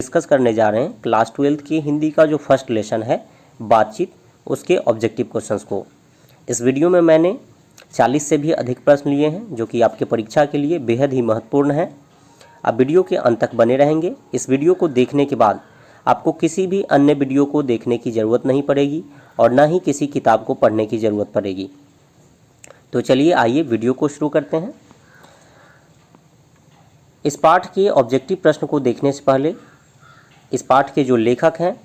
Discuss करने जा रहे हैं क्लास 12th की हिंदी का जो फर्स्ट लेसन है बातचीत, उसके ऑब्जेक्टिव क्वेश्चंस को। इस वीडियो में मैंने 40 से भी अधिक प्रश्न लिए हैं जो कि आपके परीक्षा के लिए बेहद ही महत्वपूर्ण है। आप वीडियो के अंत तक बने रहेंगे। इस वीडियो को देखने के बाद आपको किसी भी अन्य वीडियो को देखने की ज़रूरत नहीं पड़ेगी और ना ही किसी किताब को पढ़ने की ज़रूरत पड़ेगी। तो चलिए आइए वीडियो को शुरू करते हैं। इस पाठ के ऑब्जेक्टिव प्रश्न को देखने से पहले इस पाठ के जो लेखक हैं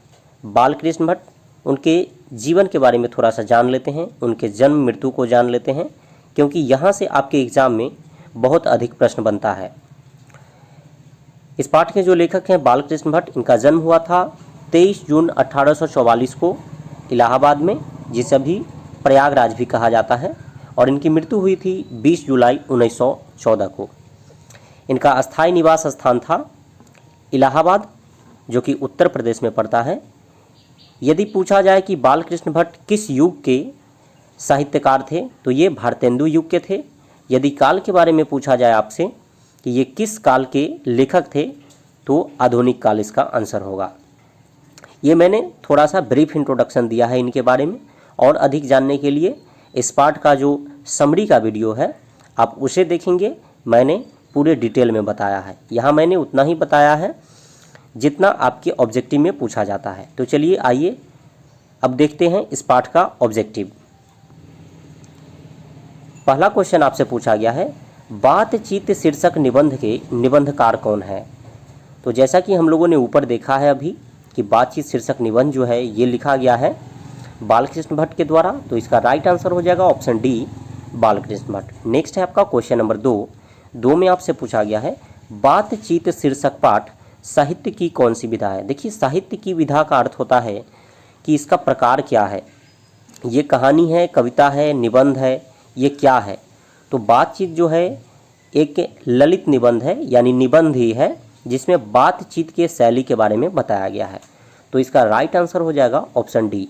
बालकृष्ण भट्ट, उनके जीवन के बारे में थोड़ा सा जान लेते हैं, उनके जन्म मृत्यु को जान लेते हैं, क्योंकि यहाँ से आपके एग्ज़ाम में बहुत अधिक प्रश्न बनता है। इस पाठ के जो लेखक हैं बालकृष्ण भट्ट, इनका जन्म हुआ था 23 जून 1844 को इलाहाबाद में, जिसे अभी प्रयागराज भी कहा जाता है, और इनकी मृत्यु हुई थी 20 जुलाई 1914 को। इनका अस्थायी निवास स्थान था इलाहाबाद, जो कि उत्तर प्रदेश में पड़ता है। यदि पूछा जाए कि बालकृष्ण भट्ट किस युग के साहित्यकार थे, तो ये भारतेंदु युग के थे। यदि काल के बारे में पूछा जाए आपसे कि ये किस काल के लेखक थे, तो आधुनिक काल इसका आंसर होगा। ये मैंने थोड़ा सा ब्रीफ इंट्रोडक्शन दिया है इनके बारे में, और अधिक जानने के लिए इस पाठ का जो समरी का वीडियो है आप उसे देखेंगे। मैंने पूरे डिटेल में बताया है। यहाँ मैंने उतना ही बताया है जितना आपके ऑब्जेक्टिव में पूछा जाता है। तो चलिए आइए अब देखते हैं इस पाठ का ऑब्जेक्टिव। पहला क्वेश्चन आपसे पूछा गया है, बातचीत शीर्षक निबंध के निबंधकार कौन है। तो जैसा कि हम लोगों ने ऊपर देखा है अभी कि बातचीत शीर्षक निबंध जो है ये लिखा गया है बालकृष्ण भट्ट के द्वारा, तो इसका राइट आंसर हो जाएगा option D, Balkrishna Bhatt. Next है आपका क्वेश्चन नंबर 2 में आपसे पूछा गया है, बातचीत शीर्षक पाठ साहित्य की कौन सी विधा है। देखिए, साहित्य की विधा का अर्थ होता है कि इसका प्रकार क्या है, ये कहानी है, कविता है, निबंध है, ये क्या है। तो बातचीत जो है एक ललित निबंध है, यानी निबंध ही है जिसमें बातचीत के शैली के बारे में बताया गया है। तो इसका राइट आंसर हो जाएगा ऑप्शन डी।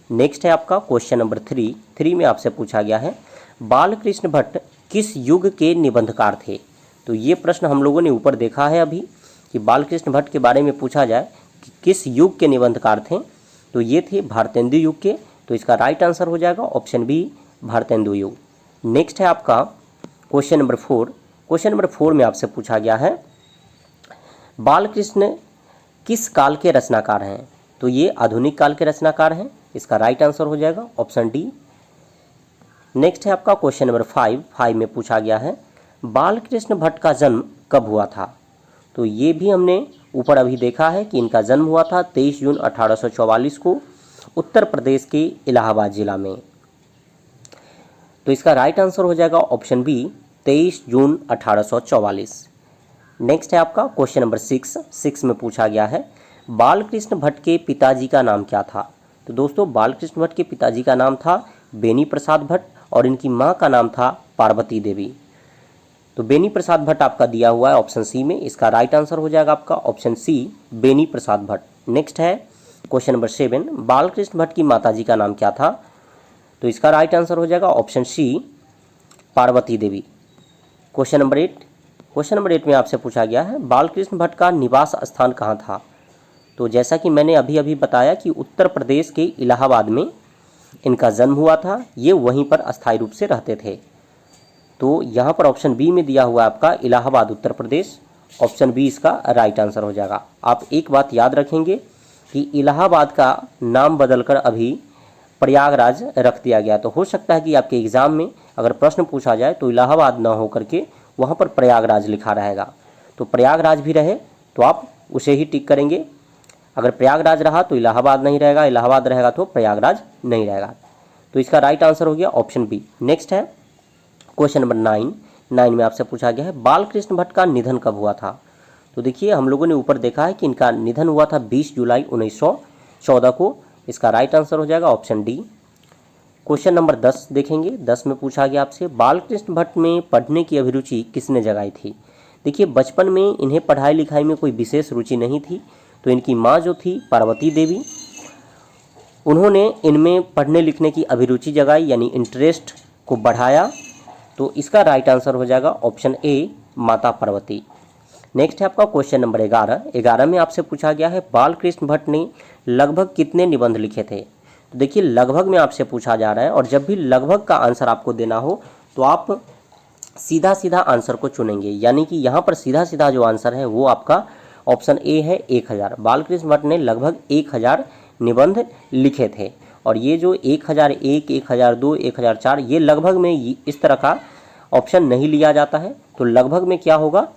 नेक्स्ट है आपका क्वेश्चन नंबर 3 में आपसे पूछा गया है, बालकृष्ण भट्ट किस युग के निबंधकार थे। तो ये प्रश्न हम लोगों ने ऊपर देखा है अभी कि बालकृष्ण भट्ट के बारे में पूछा जाए कि किस युग के निबंधकार थे, तो ये थे भारतेंदु युग के। तो इसका राइट आंसर हो जाएगा ऑप्शन बी, भारतेंदु युग। नेक्स्ट है आपका क्वेश्चन नंबर 4। क्वेश्चन नंबर 4 में आपसे पूछा गया है, बालकृष्ण किस काल के रचनाकार हैं। तो ये आधुनिक काल के रचनाकार हैं। इसका राइट आंसर हो जाएगा ऑप्शन डी। नेक्स्ट है आपका क्वेश्चन नंबर 5 में पूछा गया है, बालकृष्ण भट्ट का जन्म कब हुआ था। तो ये भी हमने ऊपर अभी देखा है कि इनका जन्म हुआ था 23 जून 1844 को उत्तर प्रदेश के इलाहाबाद जिला में। तो इसका राइट आंसर हो जाएगा ऑप्शन बी, 23 जून 1844। नेक्स्ट है आपका क्वेश्चन नंबर 6 में पूछा गया है, बालकृष्ण भट्ट के पिताजी का नाम क्या था। तो दोस्तों, बालकृष्ण भट्ट के पिताजी का नाम था बेनी प्रसाद भट्ट और इनकी माँ का नाम था पार्वती देवी। तो बेनी प्रसाद भट्ट आपका दिया हुआ है ऑप्शन सी में। इसका राइट आंसर हो जाएगा आपका option C, Beni Prasad Bhatt. Next है क्वेश्चन नंबर 7, बालकृष्ण भट्ट की माताजी का नाम क्या था। तो इसका राइट आंसर हो जाएगा ऑप्शन सी, पार्वती देवी। क्वेश्चन नंबर 8 में आपसे पूछा गया है, बालकृष्ण भट्ट का निवास स्थान कहाँ था। तो जैसा कि मैंने अभी बताया कि उत्तर प्रदेश के इलाहाबाद में इनका जन्म हुआ था, ये वहीं पर अस्थायी रूप से रहते थे। तो यहाँ पर ऑप्शन बी में दिया हुआ आपका इलाहाबाद उत्तर प्रदेश, ऑप्शन बी इसका राइट आंसर हो जाएगा। आप एक बात याद रखेंगे कि इलाहाबाद का नाम बदलकर अभी प्रयागराज रख दिया गया। तो हो सकता है कि आपके एग्ज़ाम में अगर प्रश्न पूछा जाए तो इलाहाबाद ना हो करके वहाँ पर प्रयागराज लिखा रहेगा। तो प्रयागराज भी रहे तो आप उसे ही टिक करेंगे। अगर प्रयागराज रहा तो इलाहाबाद नहीं रहेगा, इलाहाबाद रहेगा तो प्रयागराज नहीं रहेगा। तो इसका राइट आंसर हो गया ऑप्शन बी। नेक्स्ट है क्वेश्चन नंबर 9 में आपसे पूछा गया है, बालकृष्ण भट्ट का निधन कब हुआ था। तो देखिए, हम लोगों ने ऊपर देखा है कि इनका निधन हुआ था 20 जुलाई 1914 को। इसका राइट आंसर हो जाएगा ऑप्शन डी। क्वेश्चन नंबर 10 देखेंगे। 10 में पूछा गया आपसे, बालकृष्ण भट्ट में पढ़ने की अभिरुचि किसने जगाई थी। देखिए, बचपन में इन्हें पढ़ाई लिखाई में कोई विशेष रुचि नहीं थी, तो इनकी माँ जो थी पार्वती देवी, उन्होंने इनमें पढ़ने लिखने की अभिरुचि जगाई, यानी इंटरेस्ट को बढ़ाया। तो इसका राइट आंसर हो जाएगा ऑप्शन ए, माता पार्वती। नेक्स्ट है आपका क्वेश्चन नंबर 11। 11 में आपसे पूछा गया है बालकृष्ण भट्ट ने लगभग कितने निबंध लिखे थे। तो देखिए लगभग में आपसे पूछा जा रहा है, और जब भी लगभग का आंसर आपको देना हो तो आप सीधा सीधा आंसर को चुनेंगे, यानी कि यहाँ पर सीधा सीधा जो आंसर है वो आपका ऑप्शन ए है 1000। बालकृष्ण भट्ट ने लगभग 1000 निबंध लिखे थे, और ये जो 1001, 1002, 1004 ये लगभग में इस तरह का ऑप्शन नहीं लिया जाता है, तो लगभग में क्या होगा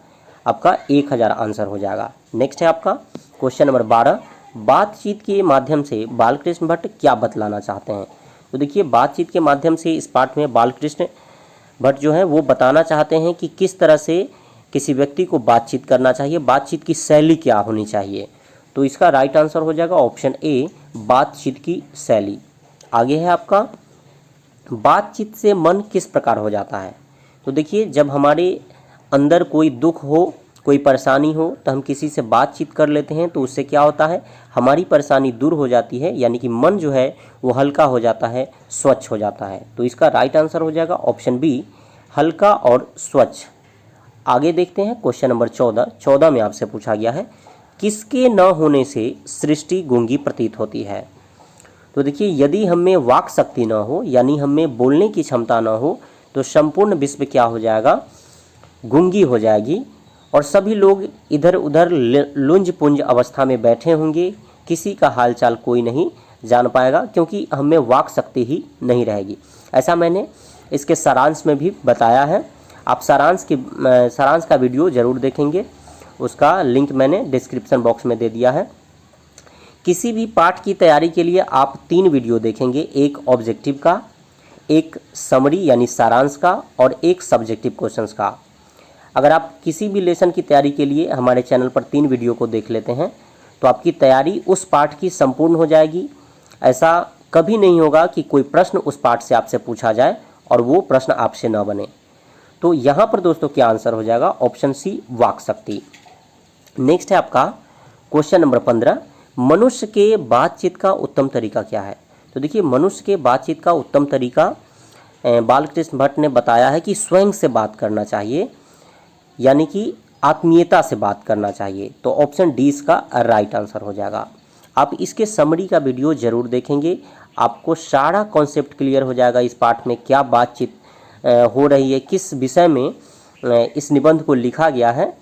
आपका 1000 आंसर हो जाएगा। नेक्स्ट है आपका क्वेश्चन नंबर 12। बातचीत के माध्यम से बालकृष्ण भट्ट क्या बतलाना चाहते हैं। तो देखिए बातचीत के माध्यम से इस पाठ में बालकृष्ण भट्ट जो है वो बताना चाहते हैं कि किस तरह से किसी व्यक्ति को बातचीत करना चाहिए, बातचीत की शैली क्या होनी चाहिए। तो इसका राइट आंसर हो जाएगा ऑप्शन ए, बातचीत की शैली। आगे है आपका बातचीत से मन किस प्रकार हो जाता है। तो देखिए जब हमारे अंदर कोई दुख हो, कोई परेशानी हो, तो हम किसी से बातचीत कर लेते हैं, तो उससे क्या होता है हमारी परेशानी दूर हो जाती है, यानी कि मन जो है वो हल्का हो जाता है, स्वच्छ हो जाता है। तो इसका राइट आंसर हो जाएगा ऑप्शन बी, हल्का और स्वच्छ। आगे देखते हैं क्वेश्चन नंबर 14। 14 में आपसे पूछा गया है किसके न होने से सृष्टि गूंगी प्रतीत होती है। तो देखिए यदि हमें वाक शक्ति न हो, यानी हमें बोलने की क्षमता न हो, तो संपूर्ण विश्व क्या हो जाएगा, गूंगी हो जाएगी, और सभी लोग इधर उधर लुंज पुंज अवस्था में बैठे होंगे, किसी का हालचाल कोई नहीं जान पाएगा, क्योंकि हमें वाक शक्ति ही नहीं रहेगी। ऐसा मैंने इसके सारांश में भी बताया है, आप सारांश का वीडियो ज़रूर देखेंगे, उसका लिंक मैंने डिस्क्रिप्शन बॉक्स में दे दिया है। किसी भी पाठ की तैयारी के लिए आप 3 वीडियो देखेंगे, एक ऑब्जेक्टिव का, एक समरी यानी सारांश का, और एक सब्जेक्टिव क्वेश्चंस का। अगर आप किसी भी लेसन की तैयारी के लिए हमारे चैनल पर 3 वीडियो को देख लेते हैं तो आपकी तैयारी उस पाठ की संपूर्ण हो जाएगी। ऐसा कभी नहीं होगा कि कोई प्रश्न उस पाठ से आपसे पूछा जाए और वो प्रश्न आपसे न बने। तो यहाँ पर दोस्तों क्या आंसर हो जाएगा, ऑप्शन सी, वाक शक्ति। नेक्स्ट है आपका क्वेश्चन नंबर 15। मनुष्य के बातचीत का उत्तम तरीका क्या है। तो देखिए मनुष्य के बातचीत का उत्तम तरीका बालकृष्ण भट्ट ने बताया है कि स्वयं से बात करना चाहिए, यानी कि आत्मीयता से बात करना चाहिए। तो ऑप्शन डी इसका राइट आंसर हो जाएगा। आप इसके समरी का वीडियो ज़रूर देखेंगे, आपको सारा कॉन्सेप्ट क्लियर हो जाएगा इस पाठ में क्या बातचीत हो रही है, किस विषय में इस निबंध को लिखा गया है,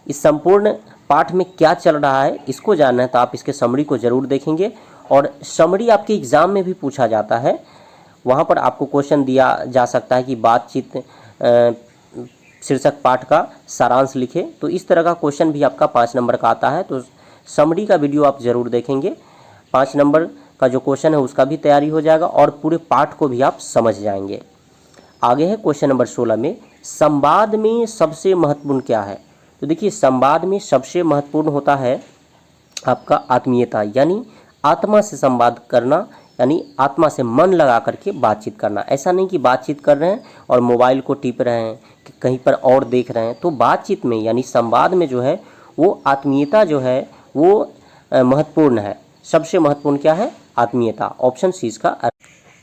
इस संपूर्ण पाठ में क्या चल रहा है, इसको जानना है तो आप इसके समरी को ज़रूर देखेंगे। और समरी आपके एग्ज़ाम में भी पूछा जाता है, वहाँ पर आपको क्वेश्चन दिया जा सकता है कि बातचीत शीर्षक पाठ का सारांश लिखे, तो इस तरह का क्वेश्चन भी आपका 5 नंबर का आता है। तो समरी का वीडियो आप ज़रूर देखेंगे, 5 नंबर का जो क्वेश्चन है उसका भी तैयारी हो जाएगा और पूरे पाठ को भी आप समझ जाएंगे। आगे है क्वेश्चन नंबर 16 में, संवाद में सबसे महत्वपूर्ण क्या है। तो देखिए संवाद में सबसे महत्वपूर्ण होता है आपका आत्मीयता, यानी आत्मा से संवाद करना, यानी आत्मा से मन लगा करके बातचीत करना। ऐसा नहीं कि बातचीत कर रहे हैं और मोबाइल को टिप रहे हैं, कहीं पर और देख रहे हैं। तो बातचीत में यानी संवाद में जो है वो आत्मीयता जो है वो महत्वपूर्ण है। सबसे महत्वपूर्ण क्या है, आत्मीयता। ऑप्शन सी इसका।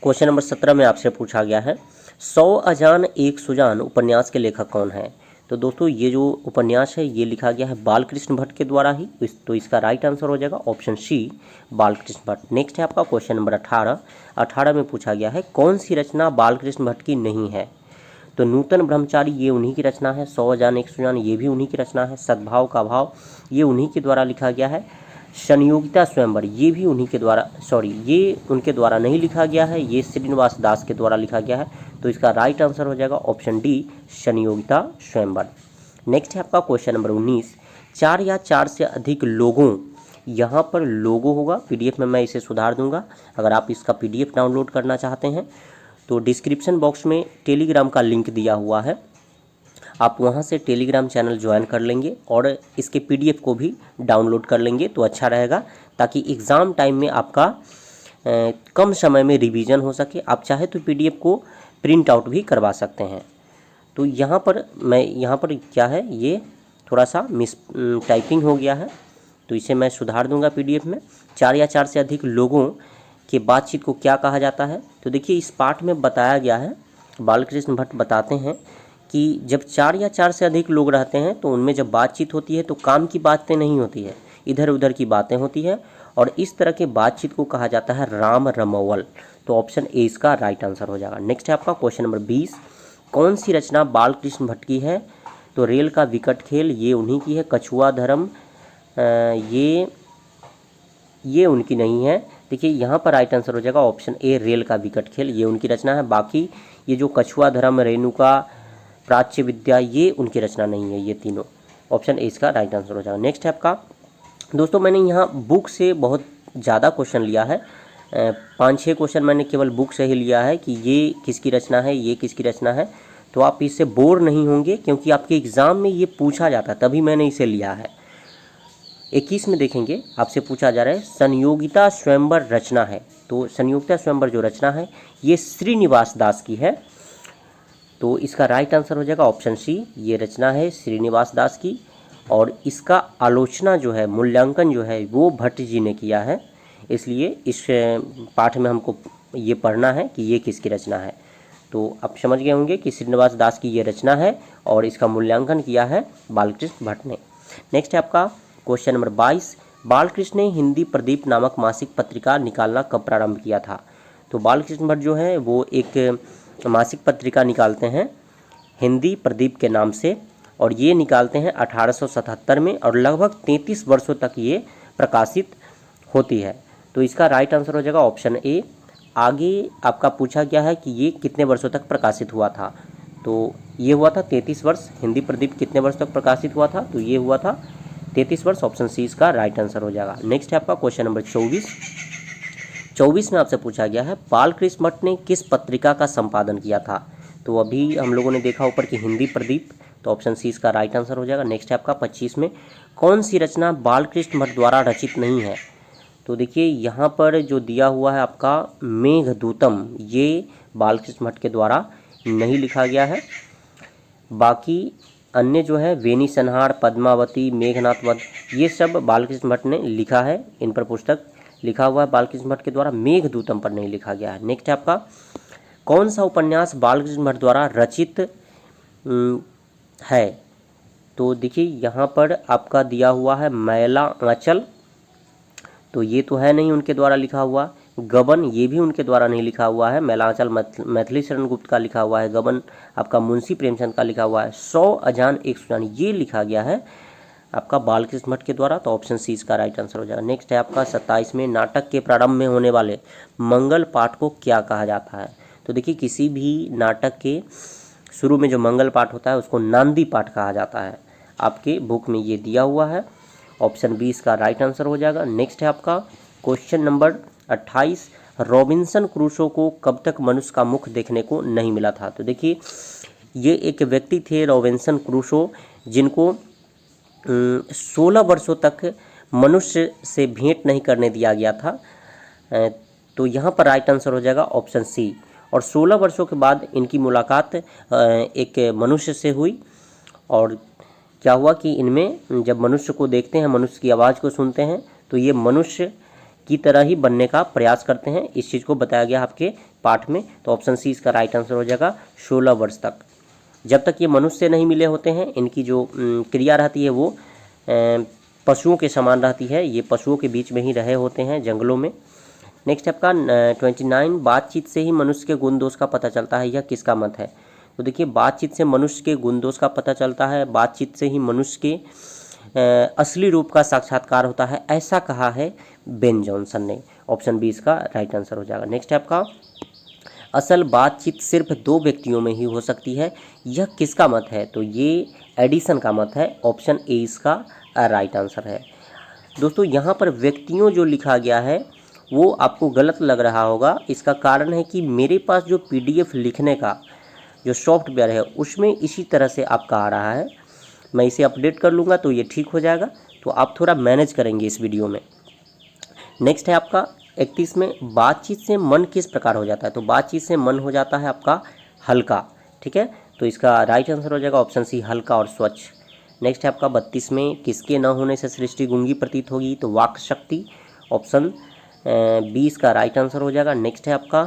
क्वेश्चन नंबर 17 में आपसे पूछा गया है 100 अजान एक सुजान उपन्यास के लेखक कौन है। तो दोस्तों ये जो उपन्यास है ये लिखा गया है बालकृष्ण भट्ट के द्वारा ही, तो इसका राइट आंसर हो जाएगा option C, Balkrishna Bhatt. Next है आपका क्वेश्चन नंबर 18। 18 में पूछा गया है कौन सी रचना बालकृष्ण भट्ट की नहीं है। तो नूतन ब्रह्मचारी ये उन्हीं की रचना है, 100 अजान एक सुजान ये भी उन्हीं की रचना है, सद्भाव का भाव ये उन्हीं के द्वारा लिखा गया है, संयोगिता स्वयंवर ये भी उन्हीं के द्वारा, ये उनके द्वारा नहीं लिखा गया है, ये श्रीनिवास दास के द्वारा लिखा गया है। तो इसका राइट आंसर हो जाएगा ऑप्शन डी, संयोगिता स्वयंवर। नेक्स्ट है आपका क्वेश्चन नंबर 19। 4 या 4 से अधिक लोगों, यहाँ पर लोगो होगा, पीडीएफ में मैं इसे सुधार दूंगा। अगर आप इसका पीडीएफ डाउनलोड करना चाहते हैं तो डिस्क्रिप्शन बॉक्स में टेलीग्राम का लिंक दिया हुआ है, आप वहां से टेलीग्राम चैनल ज्वाइन कर लेंगे और इसके पीडीएफ को भी डाउनलोड कर लेंगे तो अच्छा रहेगा, ताकि एग्ज़ाम टाइम में आपका कम समय में रिवीजन हो सके। आप चाहे तो पीडीएफ को प्रिंट आउट भी करवा सकते हैं। तो यहाँ पर क्या है, ये थोड़ा सा मिस टाइपिंग हो गया है, तो इसे मैं सुधार दूंगा पीडीएफ में। 4 या 4 से अधिक लोगों के बातचीत को क्या कहा जाता है। तो देखिए इस पाठ में बताया गया है, बालकृष्ण भट्ट बताते हैं कि जब 4 या 4 से अधिक लोग रहते हैं तो उनमें जब बातचीत होती है तो काम की बातें नहीं होती है, इधर उधर की बातें होती है, और इस तरह के बातचीत को कहा जाता है राम रमवल। तो ऑप्शन ए इसका राइट आंसर हो जाएगा। नेक्स्ट है आपका क्वेश्चन नंबर 20, कौन सी रचना बाल कृष्ण भट्ट की है? तो रेल का विकट खेल ये उन्हीं की है। कछुआ धर्म ये उनकी नहीं है। देखिए यहाँ पर राइट आंसर हो जाएगा ऑप्शन ए रेल का विकट खेल, ये उनकी रचना है। बाकी ये जो कछुआ धर्म, रेणुका, प्राच्य विद्या, ये उनकी रचना नहीं है, ये तीनों। ऑप्शन ए इसका राइट आंसर हो जाएगा। नेक्स्ट है आपका, दोस्तों मैंने यहाँ बुक से बहुत ज़्यादा क्वेश्चन लिया है, 5-6 क्वेश्चन मैंने केवल बुक से ही लिया है कि ये किसकी रचना है, ये किसकी रचना है। तो आप इससे बोर नहीं होंगे क्योंकि आपके एग्ज़ाम में ये पूछा जाता है, तभी मैंने इसे लिया है। 21 में देखेंगे आपसे पूछा जा रहा है संयोगिता स्वयंवर रचना है। तो संयोगिता स्वयंवर जो रचना है ये श्रीनिवास दास की है। तो इसका राइट आंसर हो जाएगा ऑप्शन सी, ये रचना है श्रीनिवास दास की, और इसका आलोचना जो है, मूल्यांकन जो है वो भट्ट जी ने किया है। इसलिए इस पाठ में हमको ये पढ़ना है कि ये किसकी रचना है। तो आप समझ गए होंगे कि श्रीनिवास दास की ये रचना है और इसका मूल्यांकन किया है बालकृष्ण भट्ट ने। नेक्स्ट है आपका क्वेश्चन नंबर 22, बालकृष्ण ने हिंदी प्रदीप नामक मासिक पत्रिका निकालना कब प्रारंभ किया था? तो बालकृष्ण भट्ट जो है वो एक मासिक पत्रिका निकालते हैं हिंदी प्रदीप के नाम से, और ये निकालते हैं 1877 में, और लगभग 33 वर्षों तक ये प्रकाशित होती है। तो इसका राइट आंसर हो जाएगा ऑप्शन ए। आगे आपका पूछा गया है कि ये कितने वर्षों तक प्रकाशित हुआ था, तो ये हुआ था 33 वर्ष। हिंदी प्रदीप कितने वर्ष तक प्रकाशित हुआ था? तो ये हुआ था 33 वर्ष। ऑप्शन सी इसका राइट आंसर हो जाएगा। नेक्स्ट है आपका क्वेश्चन नंबर 24 में आपसे पूछा गया है बालकृष्ण भट्ट ने किस पत्रिका का संपादन किया था? तो अभी हम लोगों ने देखा ऊपर कि हिंदी प्रदीप, तो ऑप्शन सी इसका राइट आंसर हो जाएगा। नेक्स्ट है आपका 25 में, कौन सी रचना बालकृष्ण भट्ट द्वारा रचित नहीं है? तो देखिए यहाँ पर जो दिया हुआ है आपका मेघदूतम, ये बालकृष्ण भट्ट के द्वारा नहीं लिखा गया है। बाकी अन्य जो है वेनी संहार, पद्मावती, मेघनाथ वध, ये सब बालकृष्ण भट्ट ने लिखा है, इन पर पुस्तक लिखा हुआ है बालकृष्ण भट्ट के द्वारा। मेघदूतम पर नहीं लिखा गया है। नेक्स्ट है आपका, कौन सा उपन्यास बालकृष्ण भट्ट द्वारा रचित है? तो देखिए यहाँ पर आपका दिया हुआ है मैला आंचल, तो ये तो है नहीं उनके द्वारा लिखा हुआ। गबन, ये भी उनके द्वारा नहीं लिखा हुआ है। मैला आंचल मैथिली शरण गुप्त का लिखा हुआ है। गबन आपका मुंशी प्रेमचंद का लिखा हुआ है। 100 अजान एक सुजान, ये लिखा गया है आपका बालकृष्ण भट्ट के द्वारा। तो ऑप्शन सी इसका राइट आंसर हो जाएगा। नेक्स्ट है आपका 27 में, नाटक के प्रारंभ में होने वाले मंगल पाठ को क्या कहा जाता है? तो देखिए किसी भी नाटक के शुरू में जो मंगल पाठ होता है उसको नांदी पाठ कहा जाता है। आपके बुक में ये दिया हुआ है। ऑप्शन बी इसका राइट आंसर हो जाएगा। नेक्स्ट है आपका क्वेश्चन नंबर 28, रॉबिन्सन क्रूसो को कब तक मनुष्य का मुख देखने को नहीं मिला था? तो देखिए ये एक व्यक्ति थे रॉबिन्सन क्रूसो, जिनको 16 वर्षों तक मनुष्य से भेंट नहीं करने दिया गया था। तो यहाँ पर राइट आंसर हो जाएगा ऑप्शन सी। और 16 वर्षों के बाद इनकी मुलाकात एक मनुष्य से हुई, और क्या हुआ कि इनमें जब मनुष्य को देखते हैं, मनुष्य की आवाज़ को सुनते हैं, तो ये मनुष्य की तरह ही बनने का प्रयास करते हैं। इस चीज़ को बताया गया आपके पाठ में। तो ऑप्शन सी इसका राइट आंसर हो जाएगा 16 वर्ष तक। जब तक ये मनुष्य से नहीं मिले होते हैं, इनकी जो क्रिया रहती है वो पशुओं के समान रहती है। ये पशुओं के बीच में ही रहे होते हैं, जंगलों में। नेक्स्ट आपका 29, बातचीत से ही मनुष्य के गुण दोष का पता चलता है, यह किसका मत है? तो देखिए बातचीत से मनुष्य के गुण दोष का पता चलता है, बातचीत से ही मनुष्य के असली रूप का साक्षात्कार होता है, ऐसा कहा है बेन जॉनसन ने। ऑप्शन बी इसका राइट आंसर हो जाएगा। नेक्स्ट है आपका, असल बातचीत सिर्फ 2 व्यक्तियों में ही हो सकती है, यह किसका मत है? तो ये एडिसन का मत है। ऑप्शन ए इसका राइट आंसर है। दोस्तों यहाँ पर व्यक्तियों जो लिखा गया है वो आपको गलत लग रहा होगा। इसका कारण है कि मेरे पास जो PDF लिखने का जो सॉफ्टवेयर है उसमें इसी तरह से आपका आ रहा है। मैं इसे अपडेट कर लूँगा तो ये ठीक हो जाएगा, तो आप थोड़ा मैनेज करेंगे इस वीडियो में। नेक्स्ट है आपका 31 में, बातचीत से मन किस प्रकार हो जाता है? तो बातचीत से मन हो जाता है आपका हल्का, ठीक है। तो इसका राइट आंसर हो जाएगा ऑप्शन सी, हल्का और स्वच्छ। नेक्स्ट है आपका 32 में, किसके न होने से सृष्टि गूंगी प्रतीत होगी? तो वाक शक्ति। ऑप्शन बी इसका राइट आंसर हो जाएगा। नेक्स्ट है आपका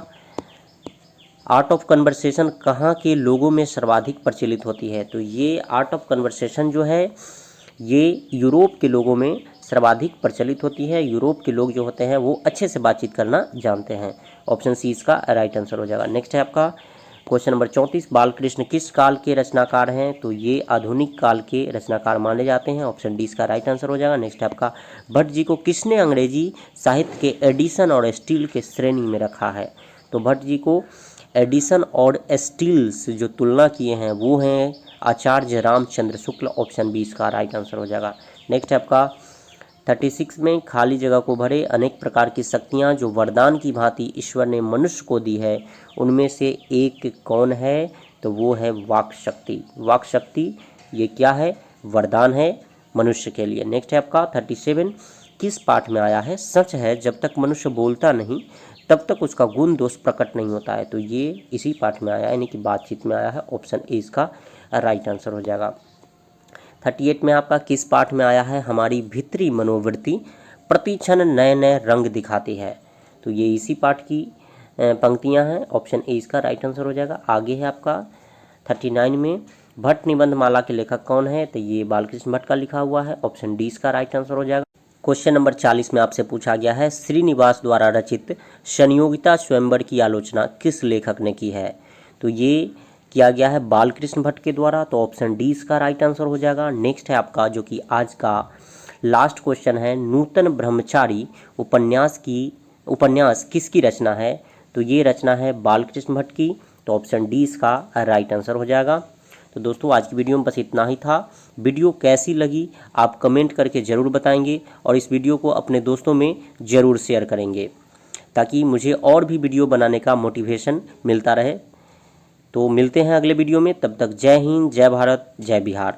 आर्ट ऑफ कन्वर्सेशन कहाँ के लोगों में सर्वाधिक प्रचलित होती है? तो ये आर्ट ऑफ कन्वर्सेशन जो है ये यूरोप के लोगों में सर्वाधिक प्रचलित होती है। यूरोप के लोग जो होते हैं वो अच्छे से बातचीत करना जानते हैं। ऑप्शन सी इसका राइट आंसर हो जाएगा। नेक्स्ट है आपका क्वेश्चन नंबर 34, बालकृष्ण किस काल के रचनाकार हैं? तो ये आधुनिक काल के रचनाकार माने जाते हैं। ऑप्शन डी इसका राइट आंसर हो जाएगा। नेक्स्ट है आपका भट्ट जी को किसने अंग्रेजी साहित्य के एडिशन और स्टील के श्रेणी में रखा है? तो भट्ट जी को एडिशन और स्टील्स जो तुलना किए हैं वो हैं आचार्य रामचंद्र शुक्ल। ऑप्शन बी इसका राइट आंसर हो जाएगा। नेक्स्ट है आपका 36 में खाली जगह को भरे, अनेक प्रकार की शक्तियाँ जो वरदान की भांति ईश्वर ने मनुष्य को दी है उनमें से एक कौन है? तो वो है वाक शक्ति। वाक शक्ति ये क्या है? वरदान है मनुष्य के लिए। नेक्स्ट है आपका 37, किस पाठ में आया है? सच है जब तक मनुष्य बोलता नहीं तब तक उसका गुण दोष प्रकट नहीं होता है। तो ये इसी पाठ में आया है, यानी कि बातचीत में आया है। ऑप्शन ए इसका राइट आंसर हो जाएगा। 38 में आपका किस पाठ में आया है? हमारी भीतरी मनोवृत्ति प्रतिक्षण नए नए रंग दिखाती है। तो ये इसी पाठ की पंक्तियां हैं। ऑप्शन ए इसका राइट आंसर हो जाएगा। आगे है आपका 39 में भट्ट निबंध माला के लेखक कौन है? तो ये बालकृष्ण भट्ट का लिखा हुआ है। ऑप्शन डी इसका राइट आंसर हो जाएगा। क्वेश्चन नंबर 40 में आपसे पूछा गया है श्रीनिवास द्वारा रचित संयोगिता स्वयंवर की आलोचना किस लेखक ने की है? तो ये किया गया है बालकृष्ण भट्ट के द्वारा। तो ऑप्शन डी इसका राइट आंसर हो जाएगा। नेक्स्ट है आपका जो कि आज का लास्ट क्वेश्चन है, नूतन ब्रह्मचारी उपन्यास किसकी रचना है? तो ये रचना है बालकृष्ण भट्ट की। तो ऑप्शन डी इसका राइट आंसर हो जाएगा। तो दोस्तों आज की वीडियो में बस इतना ही था। वीडियो कैसी लगी आप कमेंट करके ज़रूर बताएंगे और इस वीडियो को अपने दोस्तों में ज़रूर शेयर करेंगे ताकि मुझे और भी वीडियो बनाने का मोटिवेशन मिलता रहे। तो मिलते हैं अगले वीडियो में, तब तक जय हिंद, जय भारत, जय बिहार।